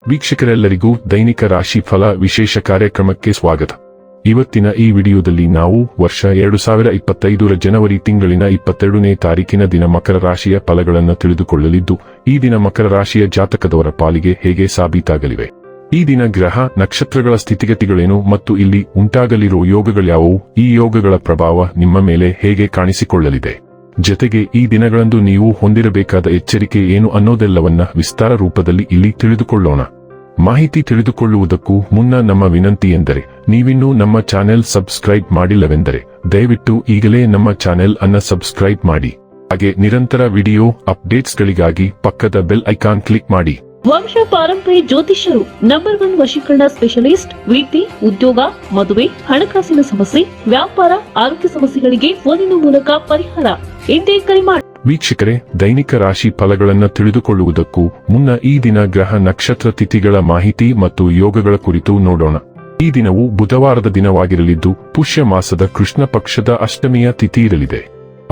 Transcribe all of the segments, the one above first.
ವೀಕ್ಷಕರೆಲ್ಲರಿಗೂ ದೈನಿಕ ರಾಶಿ ಫಲ ವಿಶೇಷ ಕಾರ್ಯಕ್ರಮಕ್ಕೆ ಸ್ವಾಗತ. ಇವತ್ತಿನ ಈ ವಿಡಿಯೋದಲ್ಲಿ ನಾವು ವರ್ಷ 2025 ಜನವರಿ ತಿಂಗಳಿನ 22ನೇ ತಾರೀಕಿನ ದಿನ ಮಕರ ರಾಶಿಯ ಫಲಗಳನ್ನು ತಿಳಿದುಕೊಳ್ಳಲಿದ್ದು, ಈ ದಿನ ಮಕರ ರಾಶಿಯ ಜಾತಕದವರ ಪಾಲಿಗೆ ಹೇಗೆ ಸಾಬೀತಾಗಲಿವೆ, ಈ ದಿನ ಗ್ರಹ ನಕ್ಷತ್ರಗಳ ಸ್ಥಿತಿಗತಿಗಳೇನು ಮತ್ತು ಇಲ್ಲಿ ಉಂಟಾಗಲಿರುವ ಯೋಗಗಳ್ಯಾವುವು, ಈ ಯೋಗಗಳ ಪ್ರಭಾವ ನಿಮ್ಮ ಮೇಲೆ ಹೇಗೆ ಕಾಣಿಸಿಕೊಳ್ಳಲಿದೆ, ಜೊತೆಗೆ ಈ ದಿನಗಳಂದು ನೀವು ಹೊಂದಿರಬೇಕಾದ ಎಚ್ಚರಿಕೆ ಏನು ಅನ್ನೋದೆಲ್ಲವನ್ನ ವಿಸ್ತಾರ ರೂಪದಲ್ಲಿ ಇಲ್ಲಿ ತಿಳಿದುಕೊಳ್ಳೋಣ. ಮಾಹಿತಿ ತಿಳಿದುಕೊಳ್ಳುವುದಕ್ಕೂ ಮುನ್ನ ನಮ್ಮ ವಿನಂತಿ ಎಂದರೆ, ನೀವಿನ್ನೂ ನಮ್ಮ ಚಾನೆಲ್ ಸಬ್ಸ್ಕ್ರೈಬ್ ಮಾಡಿಲ್ಲವೆಂದರೆ ದಯವಿಟ್ಟು ಈಗಲೇ ನಮ್ಮ ಚಾನೆಲ್ ಅನ್ನ ಸಬ್ಸ್ಕ್ರೈಬ್ ಮಾಡಿ. ಹಾಗೆ ನಿರಂತರ ವಿಡಿಯೋ ಅಪ್ಡೇಟ್ಸ್ಗಳಿಗಾಗಿ ಪಕ್ಕದ ಬೆಲ್ ಐಕಾನ್ ಕ್ಲಿಕ್ ಮಾಡಿ. ವಂಶ ಪಾರಂಪರ್ಯ ಜ್ಯೋತಿಷ್ಯರು ನಂಬರ್ 1 ವಶೀಕರಣ ಸ್ಪೆಷಲಿಸ್ಟ್. ವೃತ್ತಿ, ಉದ್ಯೋಗ, ಮದುವೆ, ಹಣಕಾಸಿನ ಸಮಸ್ಯೆ, ವ್ಯಾಪಾರ, ಆರೋಗ್ಯ ಸಮಸ್ಯೆಗಳಿಗೆ ಫೋನಿನ ಮೂಲಕ ಪರಿಹಾರ. ಇಂದೇ ಕರೆ ಮಾಡಿ. ವೀಕ್ಷಕರೇ, ದೈನಿಕ ರಾಶಿ ಫಲಗಳನ್ನು ತಿಳಿದುಕೊಳ್ಳುವುದಕ್ಕೂ ಮುನ್ನ ಈ ದಿನ ಗ್ರಹ ನಕ್ಷತ್ರ ತಿಥಿಗಳ ಮಾಹಿತಿ ಮತ್ತು ಯೋಗಗಳ ಕುರಿತು ನೋಡೋಣ. ಈ ದಿನವು ಬುಧವಾರದ ದಿನವಾಗಿರಲಿದ್ದು, ಪುಷ್ಯ ಮಾಸದ ಕೃಷ್ಣ ಪಕ್ಷದ ಅಷ್ಟಮಿಯ ತಿಥಿ ಇರಲಿದೆ.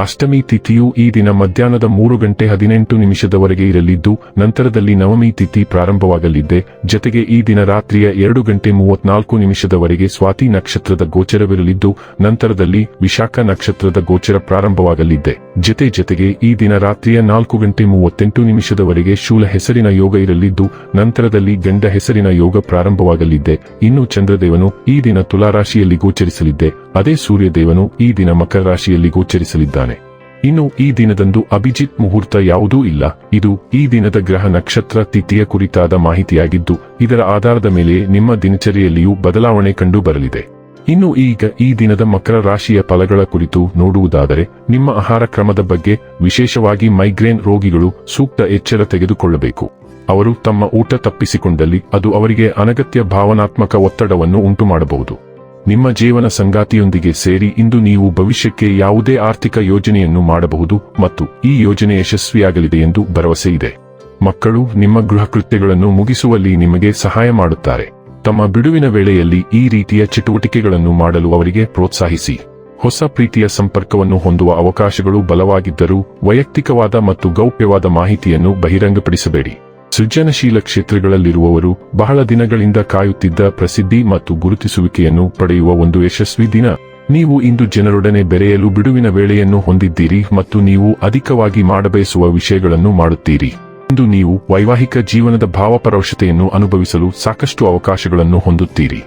ಅಷ್ಟಮಿ ತಿಥಿಯು ಈ ದಿನ ಮಧ್ಯಾಹ್ನದ 3:18 ಇರಲಿದ್ದು, ನಂತರದಲ್ಲಿ ನವಮಿ ತಿಥಿ ಪ್ರಾರಂಭವಾಗಲಿದೆ. ಜೊತೆಗೆ ಈ ದಿನ ರಾತ್ರಿಯ 2:34 ಸ್ವಾತಿ ನಕ್ಷತ್ರದ ಗೋಚರವಿರಲಿದ್ದು, ನಂತರದಲ್ಲಿ ವಿಶಾಖ ನಕ್ಷತ್ರದ ಗೋಚರ ಪ್ರಾರಂಭವಾಗಲಿದೆ. ಜೊತೆಗೆ ಈ ದಿನ ರಾತ್ರಿಯ 4:38 ಶೂಲ ಹೆಸರಿನ ಯೋಗ ಇರಲಿದ್ದು, ನಂತರದಲ್ಲಿ ಗಂಡ ಹೆಸರಿನ ಯೋಗ ಪ್ರಾರಂಭವಾಗಲಿದೆ. ಇನ್ನು ಚಂದ್ರದೇವನು ಈ ದಿನ ತುಲಾರಾಶಿಯಲ್ಲಿ ಗೋಚರಿಸಲಿದೆ. ಅದೇ ಸೂರ್ಯದೇವನು ಈ ದಿನ ಮಕರ ರಾಶಿಯಲ್ಲಿ ಗೋಚರಿಸಲಿದ್ದಾನೆ. ಇನ್ನು ಈ ದಿನದಂದು ಅಭಿಜಿತ್ ಮುಹೂರ್ತ ಯಾವುದೂ ಇಲ್ಲ. ಇದು ಈ ದಿನದ ಗ್ರಹ ನಕ್ಷತ್ರ ತಿಥಿಯ ಕುರಿತಾದ ಮಾಹಿತಿಯಾಗಿದ್ದು, ಇದರ ಆಧಾರದ ಮೇಲೆ ನಿಮ್ಮ ದಿನಚರಿಯಲ್ಲಿಯೂ ಬದಲಾವಣೆ ಕಂಡು ಬರಲಿದೆ. ಇನ್ನು ಈಗ ಈ ದಿನದ ಮಕರ ರಾಶಿಯ ಫಲಗಳ ಕುರಿತು ನೋಡುವುದಾದರೆ, ನಿಮ್ಮ ಆಹಾರ ಕ್ರಮದ ಬಗ್ಗೆ, ವಿಶೇಷವಾಗಿ ಮೈಗ್ರೇನ್ ರೋಗಿಗಳು ಸೂಕ್ತ ಎಚ್ಚರ ತೆಗೆದುಕೊಳ್ಳಬೇಕು. ಅವರು ತಮ್ಮ ಊಟ ತಪ್ಪಿಸಿಕೊಂಡಲ್ಲಿ ಅದು ಅವರಿಗೆ ಅನಗತ್ಯ ಭಾವನಾತ್ಮಕ ಒತ್ತಡವನ್ನು ಉಂಟುಮಾಡಬಹುದು. ನಿಮ್ಮ ಜೀವನ ಸಂಗಾತಿಯೊಂದಿಗೆ ಸೇರಿ ಇಂದು ನೀವು ಭವಿಷ್ಯಕ್ಕೆ ಯಾವುದೇ ಆರ್ಥಿಕ ಯೋಜನೆಯನ್ನು ಮಾಡಬಹುದು ಮತ್ತು ಈ ಯೋಜನೆ ಯಶಸ್ವಿಯಾಗಲಿದೆ ಎಂದು ಭರವಸೆ ಇದೆ. ಮಕ್ಕಳು ನಿಮ್ಮ ಗೃಹ ಕೃತ್ಯಗಳನ್ನು ಮುಗಿಸುವಲ್ಲಿ ನಿಮಗೆ ಸಹಾಯ ಮಾಡುತ್ತಾರೆ. ತಮ್ಮ ಬಿಡುವಿನ ವೇಳೆಯಲ್ಲಿ ಈ ರೀತಿಯ ಚಟುವಟಿಕೆಗಳನ್ನು ಮಾಡಲು ಅವರಿಗೆ ಪ್ರೋತ್ಸಾಹಿಸಿ. ಹೊಸ ಪ್ರೀತಿಯ ಸಂಪರ್ಕವನ್ನು ಹೊಂದುವ ಅವಕಾಶಗಳು ಬಲವಾಗಿದ್ದರೂ, ವೈಯಕ್ತಿಕವಾದ ಮತ್ತು ಗೌಪ್ಯವಾದ ಮಾಹಿತಿಯನ್ನು ಬಹಿರಂಗಪಡಿಸಬೇಡಿ. ಸೃಜನಶೀಲ ಕ್ಷೇತ್ರಗಳಲ್ಲಿರುವವರು ಬಹಳ ದಿನಗಳಿಂದ ಕಾಯುತ್ತಿದ್ದ ಪ್ರಸಿದ್ಧಿ ಮತ್ತು ಗುರುತಿಸುವಿಕೆಯನ್ನು ಪಡೆಯುವ ಒಂದು ಯಶಸ್ವಿ ದಿನ. ನೀವು ಇಂದು ಜನರೊಡನೆ ಬೆರೆಯಲು ಬಿಡುವಿನ ವೇಳೆಯನ್ನು ಹೊಂದಿದ್ದೀರಿ ಮತ್ತು ನೀವು ಅಧಿಕವಾಗಿ ಮಾಡಬಯಸುವ ವಿಷಯಗಳನ್ನು ಮಾಡುತ್ತೀರಿ. ಇಂದು ನೀವು ವೈವಾಹಿಕ ಜೀವನದ ಭಾವಪರವಶತೆಯನ್ನು ಅನುಭವಿಸಲು ಸಾಕಷ್ಟು ಅವಕಾಶಗಳನ್ನು ಹೊಂದುತ್ತೀರಿ.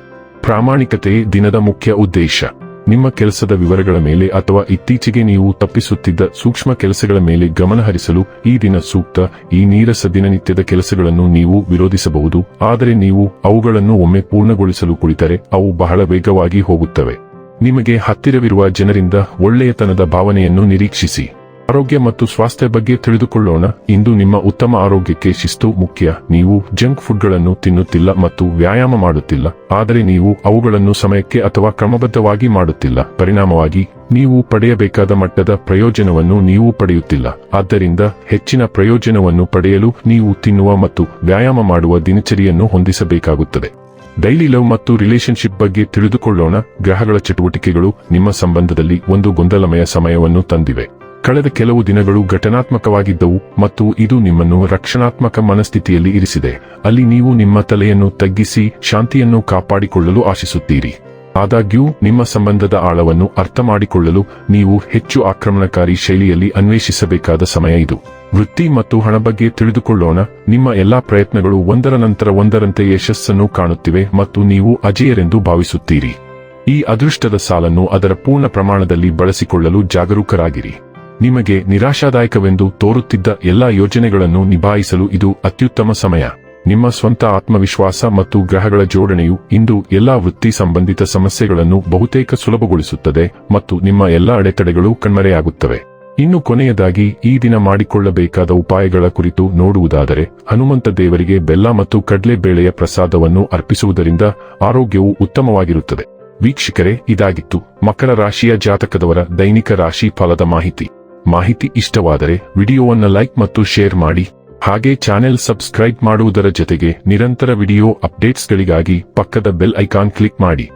ಪ್ರಾಮಾಣಿಕತೆ ದಿನದ ಮುಖ್ಯ ಉದ್ದೇಶ. ನಿಮ್ಮ ಕೆಲಸದ ವಿವರಗಳ ಮೇಲೆ ಅಥವಾ ಇತ್ತೀಚೆಗೆ ನೀವು ತಪ್ಪಿಸುತ್ತಿದ್ದ ಸೂಕ್ಷ್ಮ ಕೆಲಸಗಳ ಮೇಲೆ ಗಮನಹರಿಸಲು ಈ ದಿನ ಸೂಕ್ತ. ಈ ನೀರಸ ದಿನನಿತ್ಯದ ಕೆಲಸಗಳನ್ನು ನೀವು ವಿರೋಧಿಸಬಹುದು, ಆದರೆ ನೀವು ಅವುಗಳನ್ನು ಒಮ್ಮೆ ಪೂರ್ಣಗೊಳಿಸಲು ಕುಳಿತರೆ ಅವು ಬಹಳ ವೇಗವಾಗಿ ಹೋಗುತ್ತವೆ. ನಿಮಗೆ ಹತ್ತಿರವಿರುವ ಜನರಿಂದ ಒಳ್ಳೆಯತನದ ಭಾವನೆಯನ್ನು ನಿರೀಕ್ಷಿಸಿ. ಆರೋಗ್ಯ ಮತ್ತು ಸ್ವಾಸ್ಥ್ಯ ಬಗ್ಗೆ ತಿಳಿದುಕೊಳ್ಳೋಣ. ಇಂದು ನಿಮ್ಮ ಉತ್ತಮ ಆರೋಗ್ಯಕ್ಕೆ ಶಿಸ್ತು ಮುಖ್ಯ. ನೀವು ಜಂಕ್ ಫುಡ್ಗಳನ್ನು ತಿನ್ನುತ್ತಿಲ್ಲ ಮತ್ತು ವ್ಯಾಯಾಮ ಮಾಡುತ್ತಿಲ್ಲ, ಆದರೆ ನೀವು ಅವುಗಳನ್ನು ಸಮಯಕ್ಕೆ ಅಥವಾ ಕ್ರಮಬದ್ಧವಾಗಿ ಮಾಡುತ್ತಿಲ್ಲ. ಪರಿಣಾಮವಾಗಿ ನೀವು ಪಡೆಯಬೇಕಾದ ಮಟ್ಟದ ಪ್ರಯೋಜನವನ್ನು ನೀವು ಪಡೆಯುತ್ತಿಲ್ಲ. ಆದ್ದರಿಂದ ಹೆಚ್ಚಿನ ಪ್ರಯೋಜನವನ್ನು ಪಡೆಯಲು ನೀವು ತಿನ್ನುವ ಮತ್ತು ವ್ಯಾಯಾಮ ಮಾಡುವ ದಿನಚರಿಯನ್ನು ಹೊಂದಿಸಬೇಕಾಗುತ್ತದೆ. ಡೈಲಿ ಲವ್ ಮತ್ತು ರಿಲೇಶನ್ಶಿಪ್ ಬಗ್ಗೆ ತಿಳಿದುಕೊಳ್ಳೋಣ. ಗ್ರಹಗಳ ಚಟುವಟಿಕೆಗಳು ನಿಮ್ಮ ಸಂಬಂಧದಲ್ಲಿ ಒಂದು ಗೊಂದಲಮಯ ಸಮಯವನ್ನು ತಂದಿವೆ. ಕಳೆದ ಕೆಲವು ದಿನಗಳು ಘಟನಾತ್ಮಕವಾಗಿದ್ದವು ಮತ್ತು ಇದು ನಿಮ್ಮನ್ನು ರಕ್ಷಣಾತ್ಮಕ ಮನಸ್ಥಿತಿಯಲ್ಲಿ ಇರಿಸಿದೆ. ಅಲ್ಲಿ ನೀವು ನಿಮ್ಮ ತಲೆಯನ್ನು ತಗ್ಗಿಸಿ ಶಾಂತಿಯನ್ನು ಕಾಪಾಡಿಕೊಳ್ಳಲು ಆಶಿಸುತ್ತೀರಿ. ಆದಾಗ್ಯೂ ನಿಮ್ಮ ಸಂಬಂಧದ ಆಳವನ್ನು ಅರ್ಥಮಾಡಿಕೊಳ್ಳಲು ನೀವು ಹೆಚ್ಚು ಆಕ್ರಮಣಕಾರಿ ಶೈಲಿಯಲ್ಲಿ ಅನ್ವೇಷಿಸಬೇಕಾದ ಸಮಯ ಇದು. ವೃತ್ತಿ ಮತ್ತು ಹಣ ಬಗ್ಗೆ ತಿಳಿದುಕೊಳ್ಳೋಣ. ನಿಮ್ಮ ಎಲ್ಲಾ ಪ್ರಯತ್ನಗಳು ಒಂದರ ನಂತರ ಒಂದರಂತೆ ಯಶಸ್ಸನ್ನು ಕಾಣುತ್ತಿವೆ ಮತ್ತು ನೀವು ಅಜೇಯರೆಂದು ಭಾವಿಸುತ್ತೀರಿ. ಈ ಅದೃಷ್ಟದ ಸಾಲನ್ನು ಅದರ ಪೂರ್ಣ ಪ್ರಮಾಣದಲ್ಲಿ ಬಳಸಿಕೊಳ್ಳಲು ಜಾಗರೂಕರಾಗಿರಿ. ನಿಮಗೆ ನಿರಾಶಾದಾಯಕವೆಂದು ತೋರುತ್ತಿದ್ದ ಎಲ್ಲಾ ಯೋಜನೆಗಳನ್ನು ನಿಭಾಯಿಸಲು ಇದು ಅತ್ಯುತ್ತಮ ಸಮಯ. ನಿಮ್ಮ ಸ್ವಂತ ಆತ್ಮವಿಶ್ವಾಸ ಮತ್ತು ಗ್ರಹಗಳ ಜೋಡಣೆಯು ಇಂದು ಎಲ್ಲಾ ವೃತ್ತಿ ಸಂಬಂಧಿತ ಸಮಸ್ಯೆಗಳನ್ನು ಬಹುತೇಕ ಸುಲಭಗೊಳಿಸುತ್ತದೆ ಮತ್ತು ನಿಮ್ಮ ಎಲ್ಲಾ ಅಡೆತಡೆಗಳು ಕಣ್ಮರೆಯಾಗುತ್ತವೆ. ಇನ್ನು ಕೊನೆಯದಾಗಿ ಈ ದಿನ ಮಾಡಿಕೊಳ್ಳಬೇಕಾದ ಉಪಾಯಗಳ ಕುರಿತು ನೋಡುವುದಾದರೆ, ಹನುಮಂತ ದೇವರಿಗೆ ಬೆಲ್ಲ ಮತ್ತು ಕಡಲೆಬೇಳೆಯ ಪ್ರಸಾದವನ್ನು ಅರ್ಪಿಸುವುದರಿಂದ ಆರೋಗ್ಯವು ಉತ್ತಮವಾಗಿರುತ್ತದೆ. ವೀಕ್ಷಕರೇ, ಇದಾಗಿತ್ತು ಮಕರ ರಾಶಿಯ ಜಾತಕದವರ ದೈನಿಕ ರಾಶಿ ಫಲದ ಮಾಹಿತಿ ಇಷ್ಟವಾದರೆ ವಿಡಿಯೋವನ್ನು ಲೈಕ್ ಮತ್ತು ಶೇರ್ ಮಾಡಿ. ಹಾಗೆ ಚಾನೆಲ್ ಸಬ್ಸ್ಕ್ರೈಬ್ ಮಾಡುವುದರ ಜೊತೆಗೆ ನಿರಂತರ ವಿಡಿಯೋ ಅಪ್ಡೇಟ್ಸ್ಗಳಿಗಾಗಿ ಪಕ್ಕದ ಬೆಲ್ ಐಕಾನ್ ಕ್ಲಿಕ್ ಮಾಡಿ.